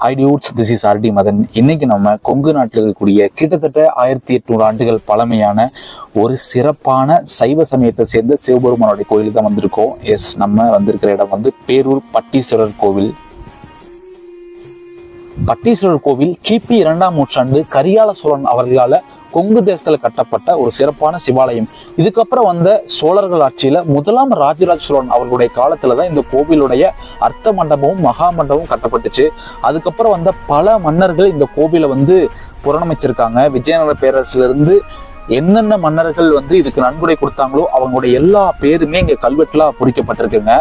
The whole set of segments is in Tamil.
High dudes, this is RT Madan. இன்னைக்கு நம்ம கொங்கு நாட்டில் இருக்கக்கூடிய கிட்டத்தட்ட 1800 ஆண்டுகள் பழமையான ஒரு சிறப்பான சைவ சமயத்தை சேர்ந்த சிவபெருமானுடைய கோயில் தான் வந்திருக்கோம். நம்ம வந்திருக்கிற இடம் வந்து பேரூர் பட்டீஸ்வரர் கோவில். பட்டீஸ்வரர் கோவில் கிபி 2ஆம் நூற்றாண்டு கரிகால சோழன் அவர்களால கொங்கு தேசத்துல கட்டப்பட்ட ஒரு சிறப்பான சிவாலயம். இதுக்கப்புறம் வந்த சோழர்கள் ஆட்சியில முதலாம் ராஜராஜ சோழன் அவர்களுடைய காலத்துலதான் இந்த கோவிலுடைய அர்த்த மண்டபமும் மகா மண்டபமும் கட்டப்பட்டுச்சு. அதுக்கப்புறம் வந்த பல மன்னர்கள் இந்த கோவிலை புறணமைச்சிருக்காங்க. விஜயநகர பேரரசுல இருந்து என்னென்ன மன்னர்கள் இதுக்கு நன்கொடை கொடுத்தாங்களோ அவங்களுடைய எல்லா பேருமே இங்க கல்வெட்டுல பொறிக்கப்பட்டிருக்குங்க.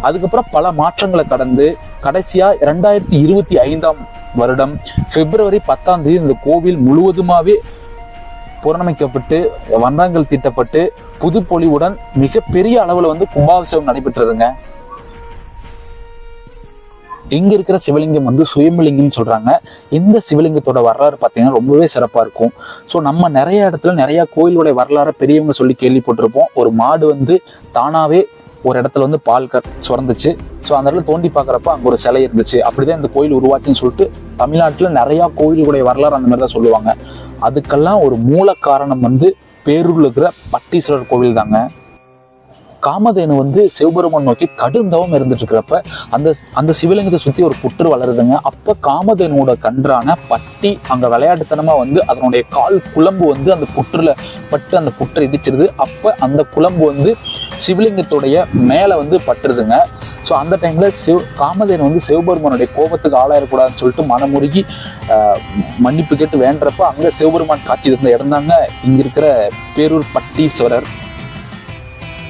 அதுக்கப்புறம் பல மாற்றங்களை கடந்து கடைசியா 2025ஆம் வருடம் பிப்ரவரி 10ஆம் தேதி இந்த கோவில் முழுவதுமாவே புறணமைக்கப்பட்டு வண்ணங்கள் தீட்டப்பட்டு புதுப்பொலிவுடன் மிகப்பெரிய அளவுல கும்பாபிஷேகம் நடைபெற்றதுங்க. இங்க இருக்கிற சிவலிங்கம் சுயம்பலிங்கம் சொல்றாங்க. இந்த சிவலிங்கத்தோட வரலாறு பார்த்தீங்கன்னா ரொம்பவே சிறப்பா இருக்கும். ஸோ நம்ம நிறைய இடத்துல நிறைய கோயிலுடைய வரலாறு பெரியவங்க சொல்லி கேள்விப்பட்டிருப்போம். ஒரு மாடு தானாவே ஒரு இடத்துல பால் சுரந்துச்சு. ஸோ அந்த இடத்துல தோண்டி பார்க்குறப்ப அங்கே ஒரு சிலை இருந்துச்சு. அப்படிதான் இந்த கோயில் உருவாச்சுன்னு சொல்லிட்டு தமிழ்நாட்டில் நிறையா கோயில்களுடைய வரலாறு அந்த மாதிரி தான் சொல்லுவாங்க. அதுக்கெல்லாம் ஒரு மூல காரணம் பேரூர்ல இருக்கிற பட்டீஸ்வரர் கோவில் தாங்க. காமதேனு சிவபெருமான் நோக்கி கடுந்தவம் இருந்துட்டு இருக்கிறப்ப அந்த சிவலிங்கத்தை சுத்தி ஒரு புற்று வளருதுங்க. அப்ப காமதேனோட கன்றான பட்டி அங்க விளையாட்டுத்தனமா அதனுடைய கால் குழம்பு அந்த புற்றுல பட்டு அந்த புற்றை இடிச்சிருது. அப்ப அந்த குழம்பு சிவலிங்கத்துடைய மேல பட்டுருதுங்க. ஸோ அந்த டைம்ல காமதேனு சிவபெருமானுடைய கோபத்துக்கு ஆளாயிடக்கூடாதுன்னு சொல்லிட்டு மனமுருகி மன்னிப்பு கேட்டு வேண்டப்ப அங்க சிவபெருமான் காட்சி இருந்த இடம் தாங்க இங்க இருக்கிற பேரூர் பட்டீஸ்வரர்.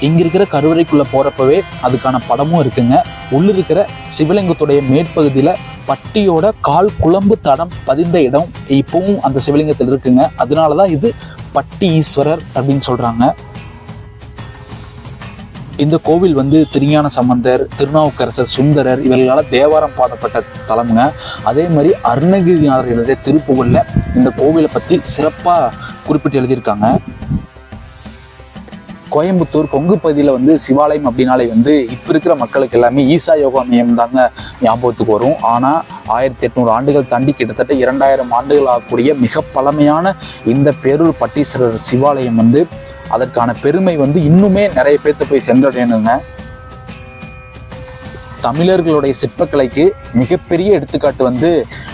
இங்க இருக்கிற கருவறைக்குள்ள போறப்பவே அதுக்கான படமும் இருக்குங்க. உள்ள இருக்கிற சிவலிங்கத்துடைய மேற்பகுதியில பட்டியோட கால் குழம்பு தடம் பதிந்த இடம் இப்பவும் அந்த சிவலிங்கத்தில் இருக்குங்க. அதனாலதான் இது பட்டி ஈஸ்வரர் அப்படின்னு சொல்றாங்க. இந்த கோவில் திருஞான சம்பந்தர், திருநாவுக்கரசர், சுந்தரர் இவர்களால் தேவாரம் பாடப்பட்ட தலம்ங்க. அதே மாதிரி அருணகிரிநாதர் எழுதிய திருப்புகழ்ல இந்த கோவிலை பத்தி சிறப்பா குறிப்பிட்டு எழுதியிருக்காங்க. கோயம்புத்தூர் கொங்கு பகுதியில சிவாலயம் அப்படின்னாலே இப்ப இருக்கிற மக்களுக்கு எல்லாமே ஈசா யோகா மையம் தாங்க ஞாபகத்துக்கு வரும். ஆனா 1800 ஆண்டுகள் தாண்டி கிட்டத்தட்ட 2000 ஆண்டுகள் ஆகக்கூடிய மிக பழமையான இந்த பேரூர் பட்டீஸ்வரர் சிவாலயம் அதற்கான பெருமை இன்னுமே நிறைய பேர்த்து போய் சென்றடையணுங்க. தமிழர்களுடைய சிற்பக்கலைக்கு மிகப்பெரிய எடுத்துக்காட்டு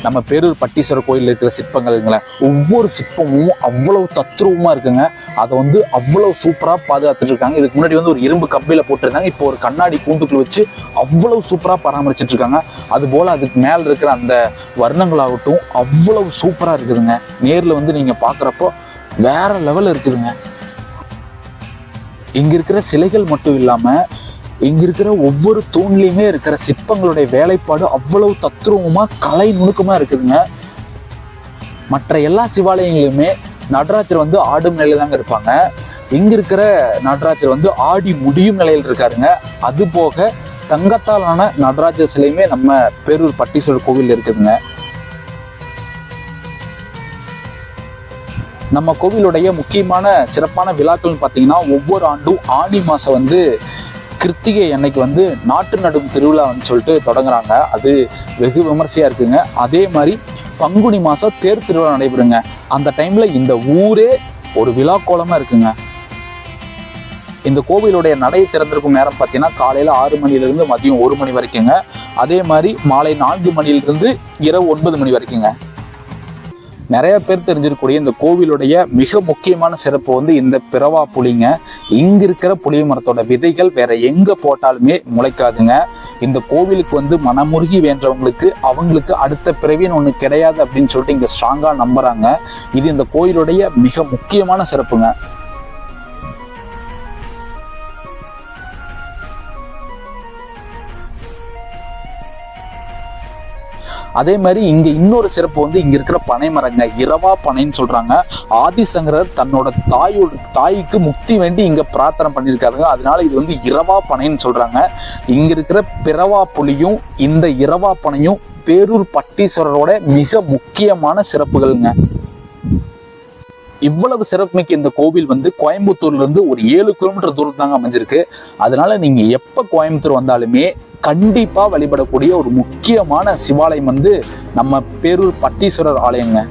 நம்ம பேரூர் பட்டீஸ்வரர் கோயில் இருக்கிற சிற்பங்கள்ங்கள. ஒவ்வொரு சிற்பமும் அவ்வளவு தத்ரூபமா இருக்குங்க. அதை அவ்வளவு சூப்பரா பாதுகாத்துட்டு இருக்காங்க. இதுக்கு முன்னாடி ஒரு இரும்பு கம்பியில போட்டிருந்தாங்க. இப்போ ஒரு கண்ணாடி கூண்டுக்குள்ள வச்சு அவ்வளவு சூப்பரா பராமரிச்சுட்டு இருக்காங்க. அது போல அதுக்கு மேல இருக்கிற அந்த வர்ணங்களாகட்டும் அவ்வளவு சூப்பரா இருக்குதுங்க. நேர்ல நீங்க பாக்குறப்போ வேற லெவல் இருக்குதுங்க. இங்க இருக்கிற சிலைகள் மட்டும் இல்லாம இங்க இருக்கிற ஒவ்வொரு தூண்லையுமே இருக்கிற சிற்பங்களுடைய வேலைப்பாடு அவ்வளவு தத்ரூபமா கலை நுணுக்கமா இருக்குதுங்க. மற்ற எல்லா சிவாலயங்களுமே நடராஜர் ஆடும் நிலையில தாங்க இருப்பாங்க. இங்க இருக்கிற நடராஜர் ஆடி முடியும் நிலையில் இருக்காருங்க. அது போக தங்கத்தாலான நடராஜர் சிலையுமே நம்ம பேரூர் பட்டீஸ்வரர் கோவில் இருக்குதுங்க. நம்ம கோவிலுடைய முக்கியமான சிறப்பான விழாக்கள்னு பார்த்தீங்கன்னா ஒவ்வொரு ஆண்டும் ஆடி மாசம் கிருத்திகை அன்னைக்கு நாட்டு நடும் திருவிழா சொல்லிட்டு தொடங்குறாங்க. அது வெகு விமர்சையா இருக்குங்க. அதே மாதிரி பங்குனி மாசம் தேர் திருவிழா நடைபெறுங்க. அந்த டைம்ல இந்த ஊரே ஒரு விழா கோலமா இருக்குங்க. இந்த கோவிலுடைய நடை திறந்திருக்கும் நேரம் பார்த்தீங்கன்னா காலையில 6 மணிலிருந்து மதியம் 1 மணி வரைக்குங்க. அதே மாதிரி மாலை 4 மணிலிருந்து இரவு 9 மணி வரைக்குங்க. நிறைய பேர் தெரிஞ்சிருக்கக்கூடிய இந்த கோவிலுடைய மிக முக்கியமான சிறப்பு இந்த பிறவா புளிங்க. இங்க இருக்கிற புளிய மரத்தோட விதைகள் வேற எங்க போட்டாலுமே முளைக்காதுங்க. இந்த கோவிலுக்கு மனமுருகி வேண்டவங்களுக்கு அவங்களுக்கு அடுத்த பிறவின்னு ஒண்ணு கிடையாது அப்படின்னு சொல்லிட்டு இங்க ஸ்ட்ராங்கா நம்புறாங்க. இது இந்த கோயிலுடைய மிக முக்கியமான சிறப்புங்க. அதே மாதிரி இங்க இன்னொரு சிறப்பு இங்க இருக்கிற பனை மரங்க. இரவா பனைன்னு சொல்றாங்க. ஆதிசங்கரர் தன்னோட தாய்க்கு முக்தி வேண்டி இங்க பிரார்த்தனை பண்ணியிருக்காருங்க. அதனால இது இரவா பனைன்னு சொல்றாங்க. இங்க இருக்கிற பிறவா புலியும் இந்த இரவா பனையும் பேரூர் பட்டீஸ்வரரோட மிக முக்கியமான சிறப்புகள்ங்க. இவ்வளவு சிறப்புமிக்க இந்த கோவில் கோயம்புத்தூர்ல இருந்து ஒரு 7 கிலோமீட்டர் தூரம் தாங்க அமைஞ்சிருக்கு. அதனால நீங்க எப்ப கோயம்புத்தூர் வந்தாலுமே கண்டிப்பா வழிபடக்கூடிய ஒரு முக்கியமான சிவாலயம் வந்து நம்ம பேரூர் பட்டீஸ்வரர் ஆலயங்க.